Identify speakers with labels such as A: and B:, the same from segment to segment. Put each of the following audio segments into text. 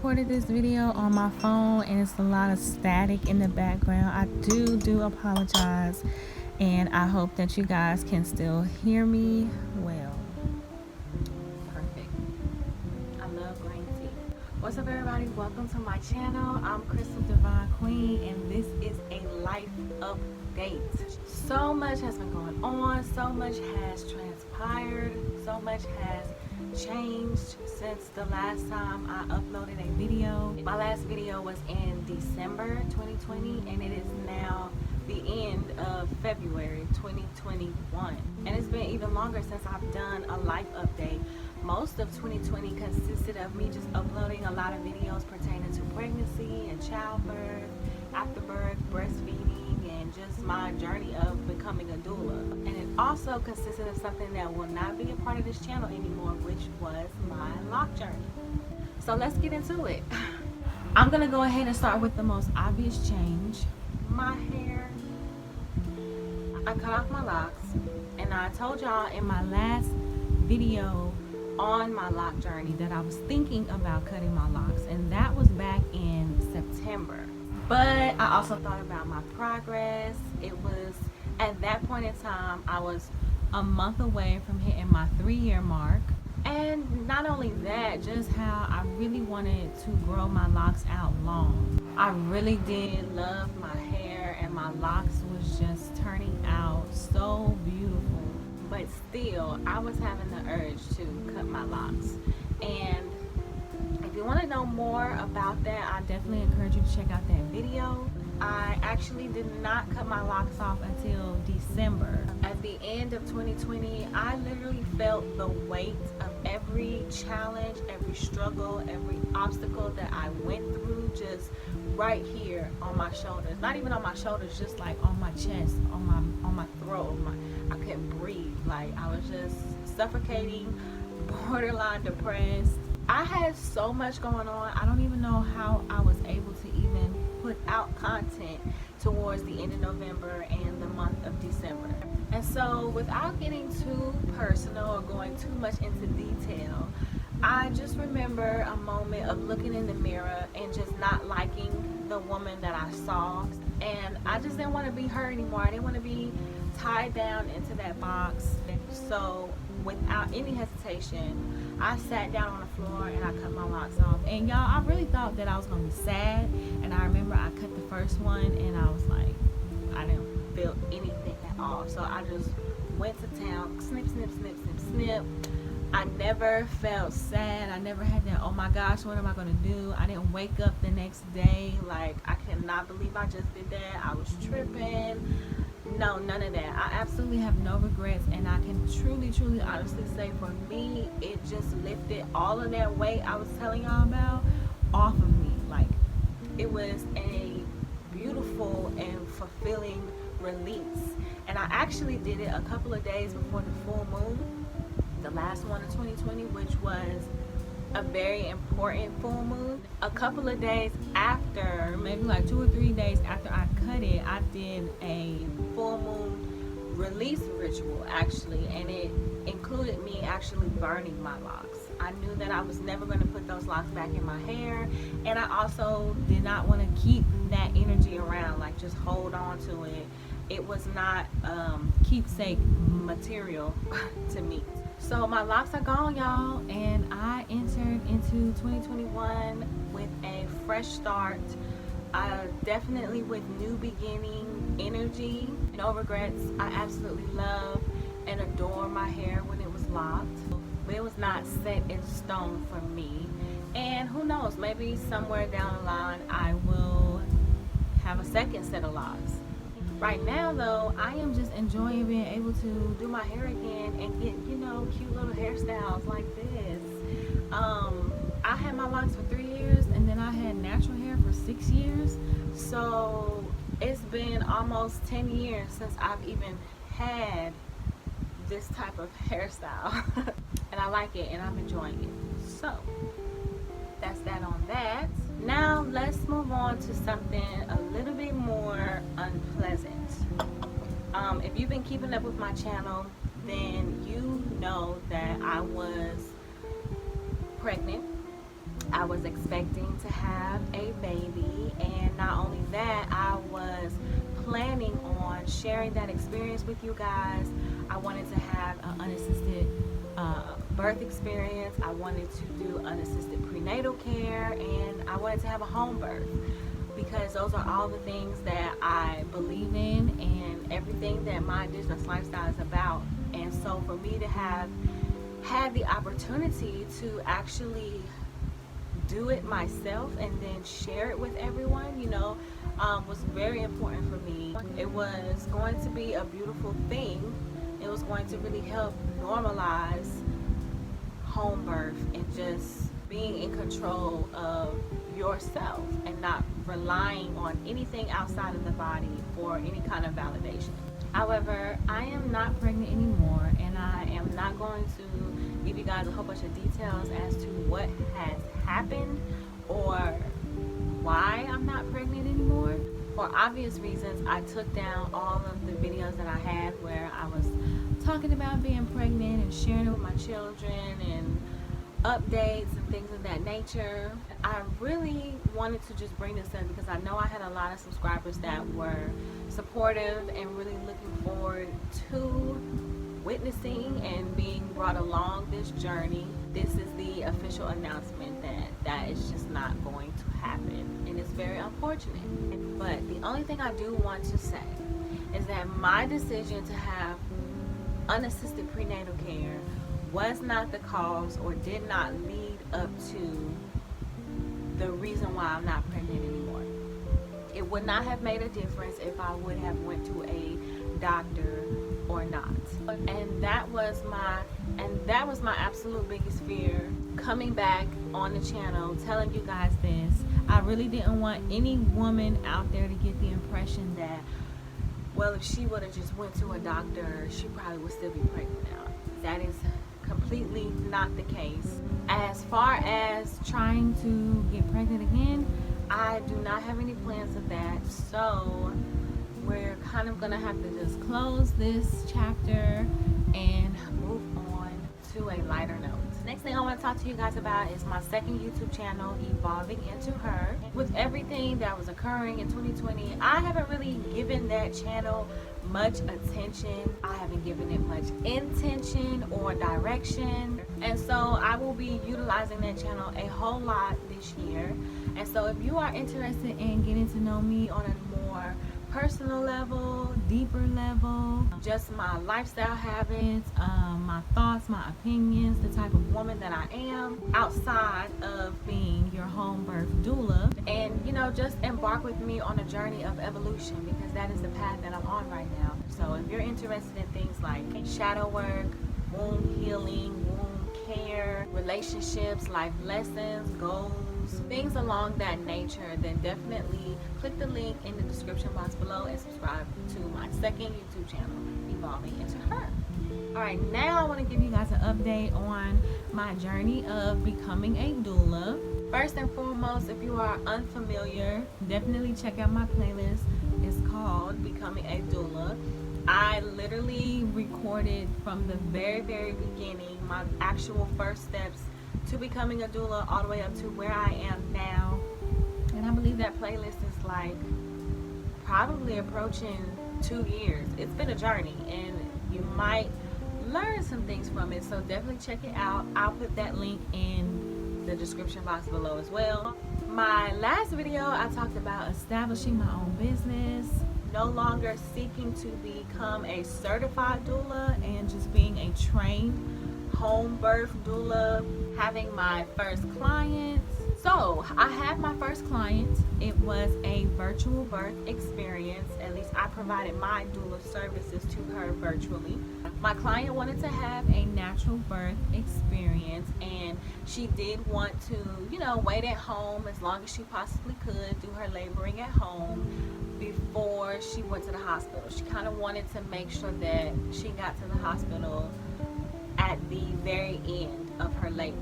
A: recorded this video on my phone and it's a lot of static in the background. I do apologize, and I hope that you guys can still hear me well. Perfect. I love green tea. What's up, everybody? Welcome to my channel. I'm CrystalDivineQueen, and this is a life update. So much has been going on, so much has transpired, so much has changed since the last time I uploaded a video. My last video was in December 2020, and it is now the end of February 2021, and it's been even longer since I've done a life update. Most of 2020 consisted of me just uploading a lot of videos pertaining to pregnancy and childbirth, afterbirth, breastfeeding, and just my journey of becoming a doula. And it also consisted of something that will not be a part of this channel anymore, which was my lock journey. So let's get into it. I'm gonna go ahead and start with the most obvious change. My hair. I cut off my locks, and I told y'all in my last video on my lock journey that I was thinking about cutting my locks, and that was back in September. But I also thought about my progress. It was at that point in time I was a month away from hitting my 3-year mark, and not only that, just how I really wanted to grow my locks out long. I really did love my hair, and my locks was just turning out so beautiful. But still, I was having the urge to cut my locks. And if you want to know more about that, I definitely encourage you to check out that video. I actually did not cut my locks off until December. At the end of 2020, I literally felt the weight of every challenge, every struggle, every obstacle that I went through just right here on my shoulders. Not even on my shoulders, just like on my chest, on my throat. I couldn't breathe. Like, I was just suffocating, borderline depressed. I had so much going on. I don't even know how I was able to even put out content towards the end of November and the month of December. And so, without getting too personal or going too much into detail, I just remember a moment of looking in the mirror and just not liking the woman that I saw. And I just didn't want to be her anymore. I didn't want to be tied down into that box. So without any hesitation, I sat down on the floor and I cut my locks off. And y'all, I really thought that I was gonna be sad. And I remember I cut the first one and I was like, I didn't feel anything at all. So I just went to town, snip, snip, snip, snip, snip. I never felt sad. I never had that, oh my gosh, what am I gonna do? I didn't wake up the next day like, I cannot believe I just did that. I was tripping. No, none of that. I absolutely have no regrets, and I can truly, honestly say for me, it just lifted all of that weight I was telling y'all about off of me. Like, it was a beautiful and fulfilling release. And I actually did it a couple of days before the full moon, the last one of 2020, which was a very important full moon. A couple of days after, maybe like 2 or 3 days after I cut it, I did a full moon release ritual actually, and it included me actually burning my locks. I knew that I was never going to put those locks back in my hair, and I also did not want to keep that energy around, like just hold on to it. It was not keepsake material to me. So my locks are gone, y'all, and I entered into 2021 with a fresh start, definitely with new beginning energy, no regrets. I absolutely love and adore my hair when it was locked, but it was not set in stone for me. And who knows, maybe somewhere down the line I will have a second set of locks. Right now though, I am just enjoying being able to do my hair again and get, you know, cute little hairstyles like this. I had my locks for 3 years, and then I had natural hair for 6 years. So it's been almost 10 years since I've even had this type of hairstyle. And I like it, and I'm enjoying it. So that's that on that. Now let's move on to something a little bit more unpleasant. If you've been keeping up with my channel, then you know that I was pregnant I was expecting to have a baby, and not only that, I was planning on sharing that experience with you guys. I wanted to have an unassisted birth experience. I wanted to do unassisted prenatal care, and I wanted to have a home birth, because those are all the things that I believe in and everything that my Indigenous lifestyle is about. And so for me to have had the opportunity to actually do it myself and then share it with everyone, was very important for me. It was going to be a beautiful thing. It was going to really help normalize home birth and just being in control of yourself and not relying on anything outside of the body for any kind of validation. However, I am not pregnant anymore, and I am not going to give you guys a whole bunch of details as to what has happened or why I'm not pregnant anymore. For obvious reasons, I took down all of the videos that I had where I was talking about being pregnant and sharing it with my children and updates and things of that nature. I really wanted to just bring this up because I know I had a lot of subscribers that were supportive and really looking forward to witnessing and being brought along this journey. This is the official announcement that is just not going to happen, and it's very unfortunate. But the only thing I do want to say is that my decision to have unassisted prenatal care was not the cause or did not lead up to the reason why I'm not pregnant anymore. It would not have made a difference if I would have went to a doctor or not. And that was my absolute biggest fear coming back on the channel telling you guys this. I really didn't want any woman out there to get the impression that, well, if she would have just went to a doctor, she probably would still be pregnant now. That is completely not the case. As far as trying to get pregnant again, I do not have any plans of that. So we're kind of gonna have to just close this chapter and move on to a lighter note. Next thing I want to talk to you guys about is my second YouTube channel, Evolving Into Her. With everything that was occurring in 2020, I haven't really given that channel much attention. I haven't given it much intention or direction. And so I will be utilizing that channel a whole lot this year. And so if you are interested in getting to know me on a more personal level, deeper level, just my lifestyle habits, my thoughts, my opinions, the type of woman that I am outside of being your home birth doula, and just embark with me on a journey of evolution, because that is the path that I'm on right now. So if you're interested in things like shadow work, womb healing, womb care, relationships, life lessons, goals, things along that nature, then definitely click the link in the description box below and subscribe to my second YouTube channel, Evolving Into Her. Alright, now I want to give you guys an update on my journey of becoming a doula. First and foremost, if you are unfamiliar, definitely check out my playlist. It's called Becoming a Doula. I literally recorded from the very, very beginning my actual first steps to becoming a doula all the way up to where I am now. And I believe that playlist is like probably approaching 2 years. It's been a journey, and you might learn some things from it, so definitely check it out. I'll put that link in the description box below as well. My last video, I talked about establishing my own business, no longer seeking to become a certified doula and just being a trained home birth doula, having my first client. So I had my first client. It was a virtual birth experience. At least I provided my doula services to her virtually. My client wanted to have a natural birth experience, and she did want to, wait at home as long as she possibly could, do her laboring at home before she went to the hospital. She kind of wanted to make sure that she got to the hospital at the very end of her labor.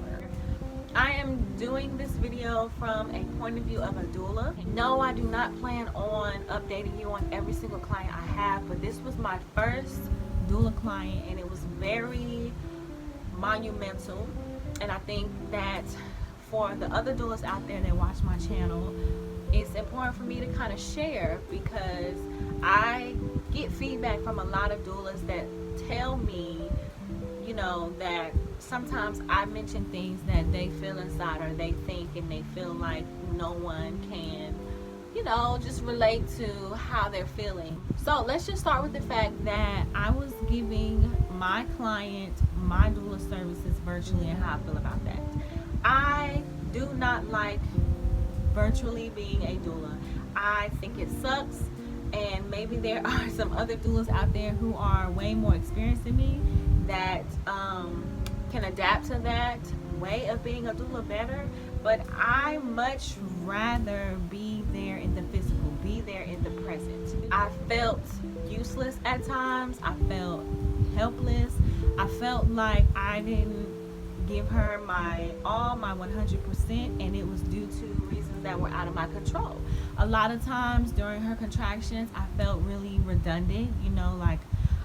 A: I am doing this video from a point of view of a doula. No, I do not plan on updating you on every single client I have, but this was my first doula client, and it was very monumental. And I think that for the other doulas out there that watch my channel, it's important for me to kind of share, because I get feedback from a lot of doulas that tell me, you know, that sometimes I mention things that they feel inside or they think, and they feel like no one can, you know, just relate to how they're feeling. So let's just start with the fact that I was giving my client my doula services virtually, and how I feel about that. I do not like virtually being a doula. I think it sucks, and maybe there are some other doulas out there who are way more experienced than me that can adapt to that way of being a doula better, but I much rather be there in the physical, be there in the present. I felt useless at times. I felt helpless. I felt like I didn't give her my 100%, and it was due to reasons that were out of my control. A lot of times during her contractions, I felt really redundant, you know, like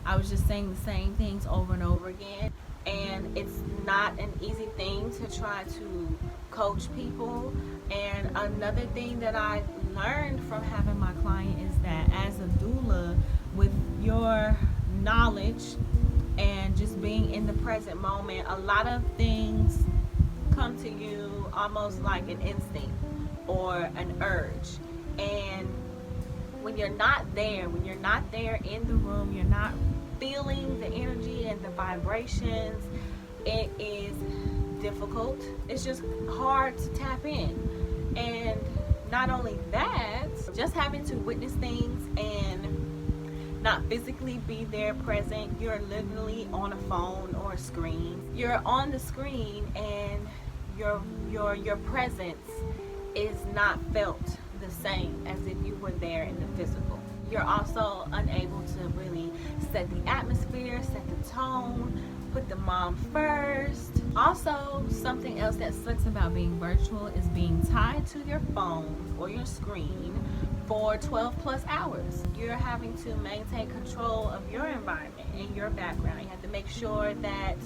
A: I was just saying the same things over and over again. And it's not an easy thing to try to coach people. And another thing that I learned from having my client is that as a doula, with your knowledge and just being in the present moment, a lot of things come to you almost like an instinct or an urge. And when you're not there in the room, you're not feeling the energy and the vibrations, it is difficult. It's just hard to tap in. And not only that, just having to witness things and not physically be there present, you're literally on a phone or a screen. You're on the screen, and your presence is not felt the same as if you were there in the physical. You're also unable to really set the atmosphere, set the tone, put the mom first. Also, something else that sucks about being virtual is being tied to your phone or your screen for 12 plus hours. You're having to maintain control of your environment and your background. You have to make sure that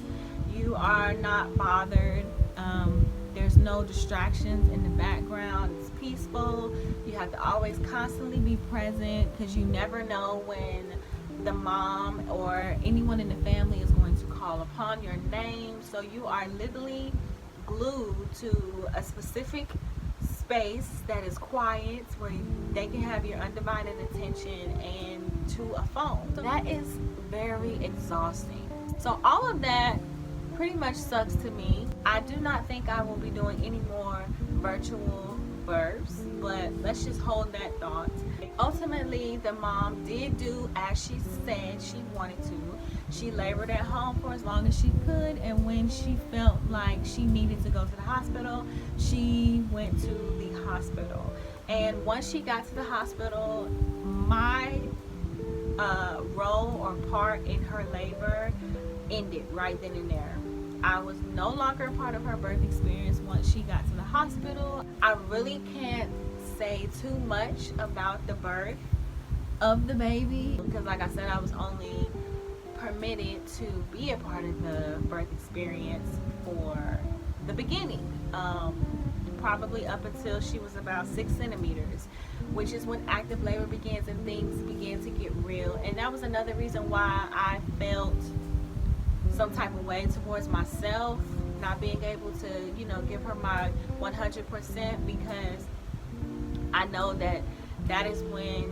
A: you are not bothered. There's no distractions in the background. It's peaceful. You have to always constantly be present, because you never know when the mom or anyone in the family is going to call upon your name. So you are literally glued to a specific space that is quiet, where they can have your undivided attention, and to a phone. So that is very exhausting. So all of that pretty much sucks to me. I do not think I will be doing any more virtual births, but let's just hold that thought. Ultimately, the mom did do as she said she wanted to. She labored at home for as long as she could, and when she felt like she needed to go to the hospital, she went to the hospital. And once she got to the hospital, my role or part in her labor ended right then and there. I was no longer a part of her birth experience once she got to the hospital. I really can't say too much about the birth of the baby, because like I said, I was only permitted to be a part of the birth experience for the beginning, probably up until she was about 6 centimeters, which is when active labor begins and things begin to get real. And that was another reason why I felt some type of way towards myself, not being able to, you know, give her my 100%, because I know that that's when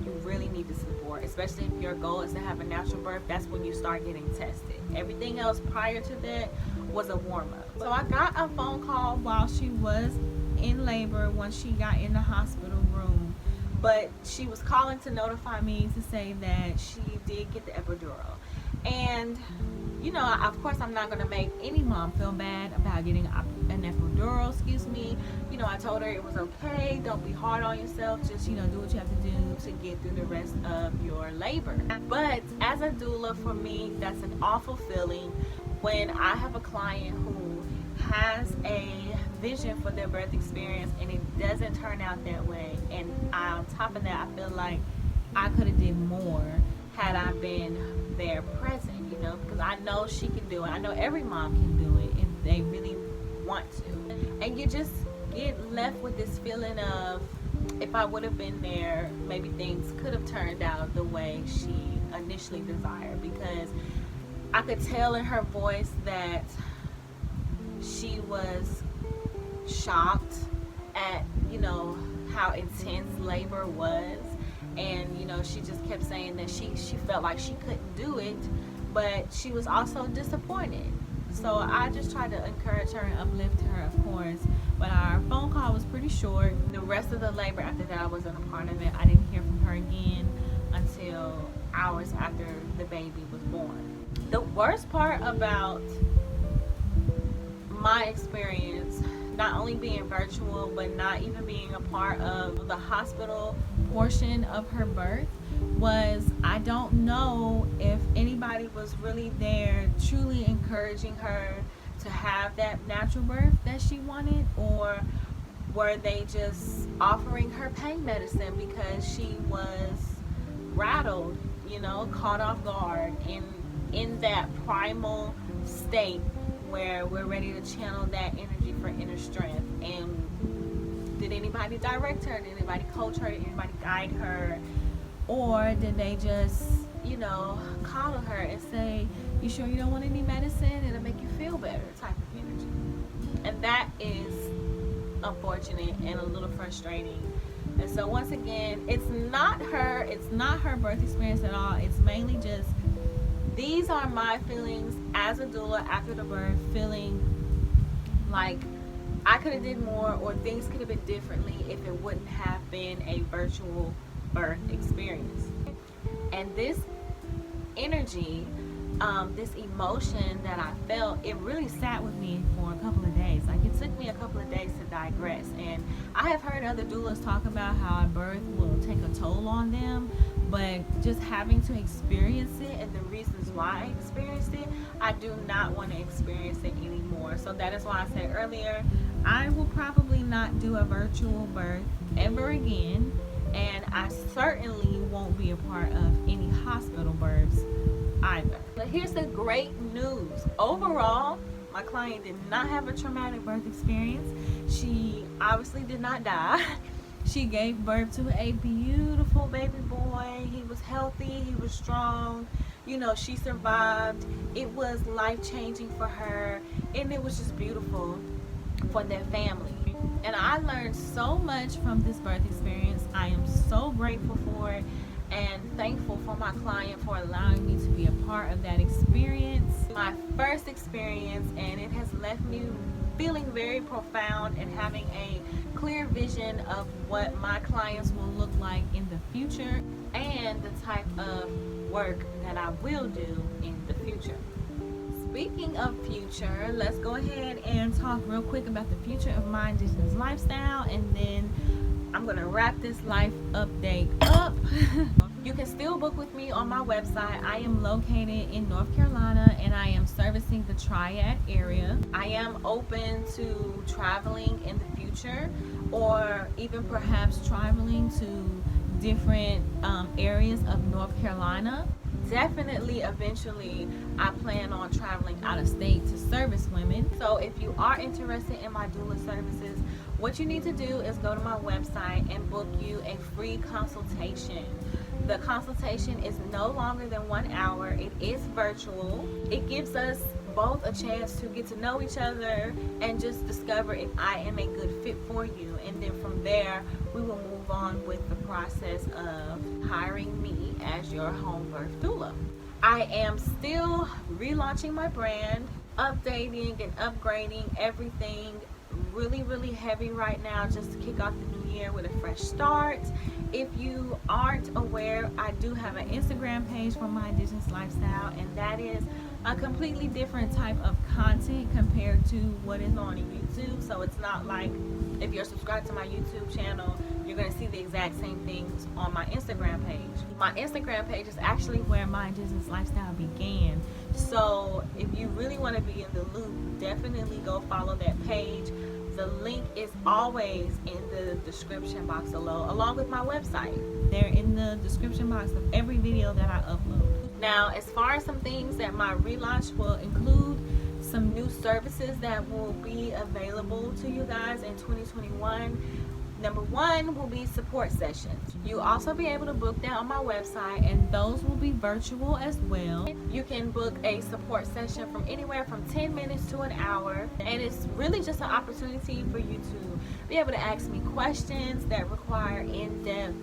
A: you really need the support, especially if your goal is to have a natural birth. That's when you start getting tested. Everything else prior to that was a warm-up. So I got a phone call while she was in labor, once she got in the hospital room, but she was calling to notify me to say that she did get the epidural. And you know, of course, I'm not going to make any mom feel bad about getting an epidural, excuse me. You know, I told her it was okay. Don't be hard on yourself. Just, you know, do what you have to do to get through the rest of your labor. But as a doula, for me, that's an awful feeling when I have a client who has a vision for their birth experience and it doesn't turn out that way. And on top of that, I feel like I could have did more had I been there present, you know, because I know she can do it. I know every mom can do it if they really want to. And you just get left with this feeling of, if I would have been there, maybe things could have turned out the way she initially desired, because I could tell in her voice that she was shocked at, you know, how intense labor was. And, you know, she just kept saying that she felt like she couldn't do it, but she was also disappointed. So I just tried to encourage her and uplift her, of course. But our phone call was pretty short. The rest of the labor after that, I wasn't a part of it. I didn't hear from her again until hours after the baby was born. The worst part about my experience, not only being virtual, but not even being a part of the hospital portion of her birth, was I don't know if anybody was really there truly encouraging her to have that natural birth that she wanted, or were they just offering her pain medicine because she was rattled, you know, caught off guard, and in that primal state where we're ready to channel that energy for inner strength. And did anybody direct her? Did anybody coach her? Did anybody guide her? Or did they just, you know, coddle her and say, you sure you don't want any medicine? It'll make you feel better, type of energy. And that is unfortunate and a little frustrating. And so once again, it's not her birth experience at all. It's mainly just, these are my feelings as a doula after the birth, feeling like I could have did more, or things could have been differently if it wouldn't have been a virtual birth experience. And this energy, this emotion that I felt, it really sat with me for a couple of days. Like, it took me a couple of days to digress. And I have heard other doulas talk about how a birth will take a toll on them, but just having to experience it and the reasons why I experienced it, I do not want to experience it anymore. So that is why I said earlier, I will probably not do a virtual birth ever again, and I certainly won't be a part of any hospital births either. But here's the great news. Overall, my client did not have a traumatic birth experience. She obviously did not die. She gave birth to a beautiful baby boy. He was healthy, he was strong. You know, she survived. It was life-changing for her, and it was just beautiful for their family. And I learned so much from this birth experience. I am so grateful for it and thankful for my client for allowing me to be a part of that experience. My first experience, and it has left me feeling very profound and having a clear vision of what my clients will look like in the future and the type of work that I will do in the future. Speaking of future, let's go ahead and talk real quick about the future of my Indigenous lifestyle, and then I'm gonna wrap this life update up. You can still book with me on my website. I am located in North Carolina, and I am servicing the Triad area. I am open to traveling in the future, or even perhaps traveling to different areas of North Carolina. Definitely eventually I plan on traveling out of state to service women. So if you are interested in my doula services, what you need to do is go to my website and book you a free consultation. The consultation is no longer than 1 hour. It is virtual. It gives us both a chance to get to know each other and just discover if I am a good fit for you. And then from there, we will move on with the process of hiring me as your home birth doula. I am still relaunching my brand, updating and upgrading everything really heavy right now, just to kick off the new year with a fresh start. If you aren't aware, I do have an Instagram page for my Indigenous lifestyle, and that is a completely different type of content compared to what is on YouTube. So it's not like if you're subscribed to my YouTube channel, you're going to see the exact same things on my Instagram page. My Instagram page is actually where my Indigenous lifestyle began. So if you really want to be in the loop, definitely go follow that page. The link is always in the description box below, along with my website. They're in the description box of every video that I upload. Now, as far as some things that my relaunch will include, some new services that will be available to you guys in 2021. Number one will be support sessions. You'll also be able to book that on my website, and those will be virtual as well. You can book a support session from anywhere from 10 minutes to an hour, and it's really just an opportunity for you to be able to ask me questions that require in-depth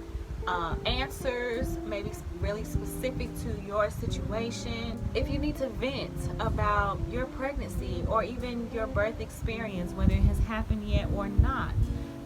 A: answers, maybe really specific to your situation. If you need to vent about your pregnancy or even your birth experience, whether it has happened yet or not,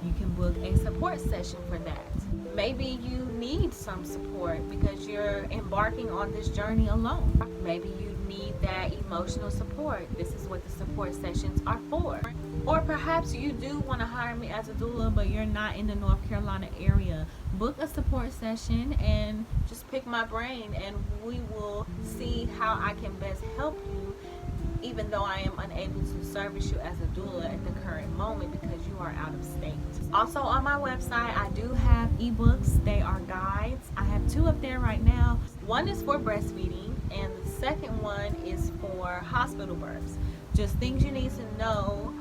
A: you can book a support session for that. Maybe you need some support because you're embarking on this journey alone. Maybe you need that emotional support. This is what the support sessions are for. Or perhaps you do want to hire me as a doula, but you're not in the North Carolina area. Book a support session and just pick my brain, and we will see how I can best help you, even though I am unable to service you as a doula at the current moment because you are out of state. Also on my website, I do have ebooks. They are guides. I have 2 up there right now. One is for breastfeeding, and the second one is for hospital births. Just things you need to know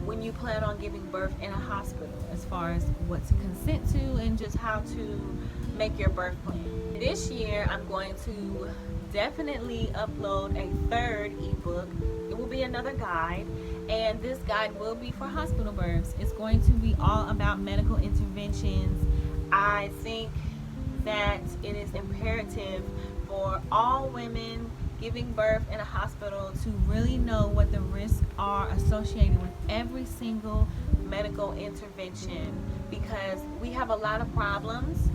A: when you plan on giving birth in a hospital, as far as what to consent to and just how to make your birth plan. This year, I'm going to definitely upload a 3rd ebook. It will be another guide, and this guide will be for hospital births. It's going to be all about medical interventions. I think that it is imperative for all women giving birth in a hospital to really know what the risks are associated with every single medical intervention, because we have a lot of problems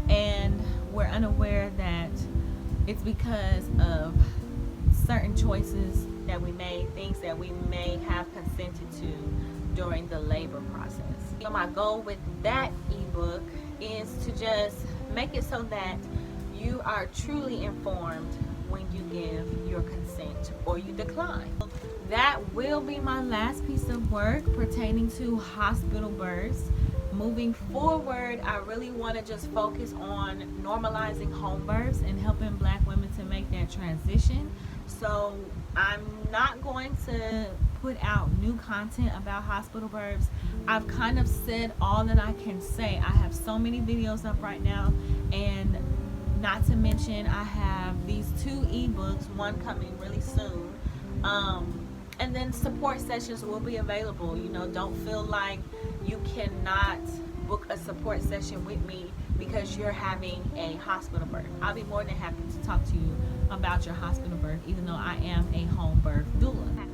A: and we're unaware that it's because of certain choices that we made, things that we may have consented to during the labor process. So my goal with that ebook is to just make it so that you are truly informed when you give your consent or you decline. That will be my last piece of work pertaining to hospital births. Moving forward, I really want to just focus on normalizing home births and helping Black women to make that transition. So I'm not going to put out new content about hospital births. I've kind of said all that I can say. I have so many videos up right now, and not to mention I have these 2 ebooks, one coming really soon. And then support sessions will be available. You know, don't feel like you cannot book a support session with me because you're having a hospital birth. I'll be more than happy to talk to you about your hospital birth, even though I am a home birth doula.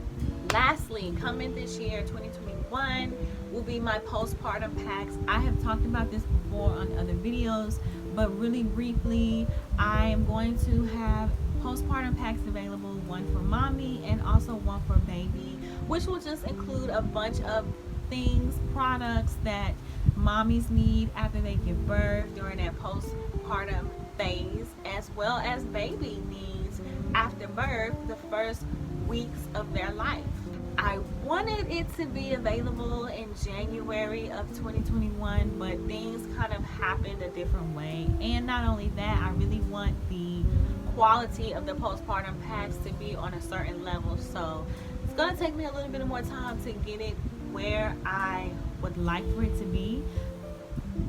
A: Lastly, coming this year, 2021, will be my postpartum packs. I have talked about this before on other videos, but really briefly, I am going to have postpartum packs available, one for mommy and also one for baby, which will just include a bunch of things, products that mommies need after they give birth during that postpartum phase, as well as baby needs after birth, the first weeks of their life. I wanted it to be available in January of 2021, but things kind of happened a different way. And not only that, I really want the quality of the postpartum packs to be on a certain level, so it's going to take me a little bit more time to get it where I would like for it to be,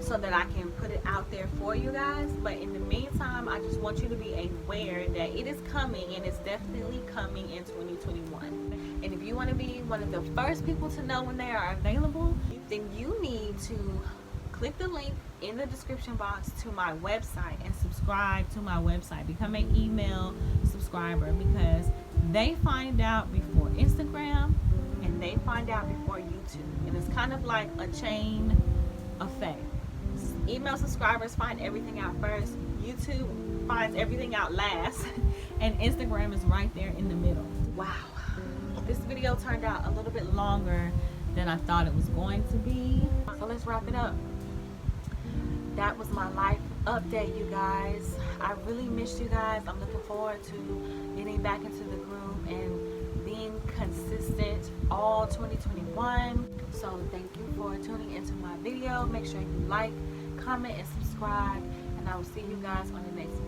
A: so that I can put it out there for you guys. But in the meantime, I just want you to be aware that it is coming, and it's definitely coming in 2021. And if you want to be one of the first people to know when they are available, then you need to click the link in the description box to my website and subscribe to my website. Become an email subscriber, because they find out before Instagram and they find out before YouTube. And it's kind of like a chain effect. Email subscribers find everything out first, YouTube finds everything out last, and Instagram is right there in the middle. Wow, this video turned out a little bit longer than I thought it was going to be, so let's wrap it up. That was my life update, you guys. I really missed you guys. I'm looking forward to getting back into the group and being consistent all 2021. So thank you for tuning into my video. Make sure you like, comment, and subscribe, and I will see you guys on the next video.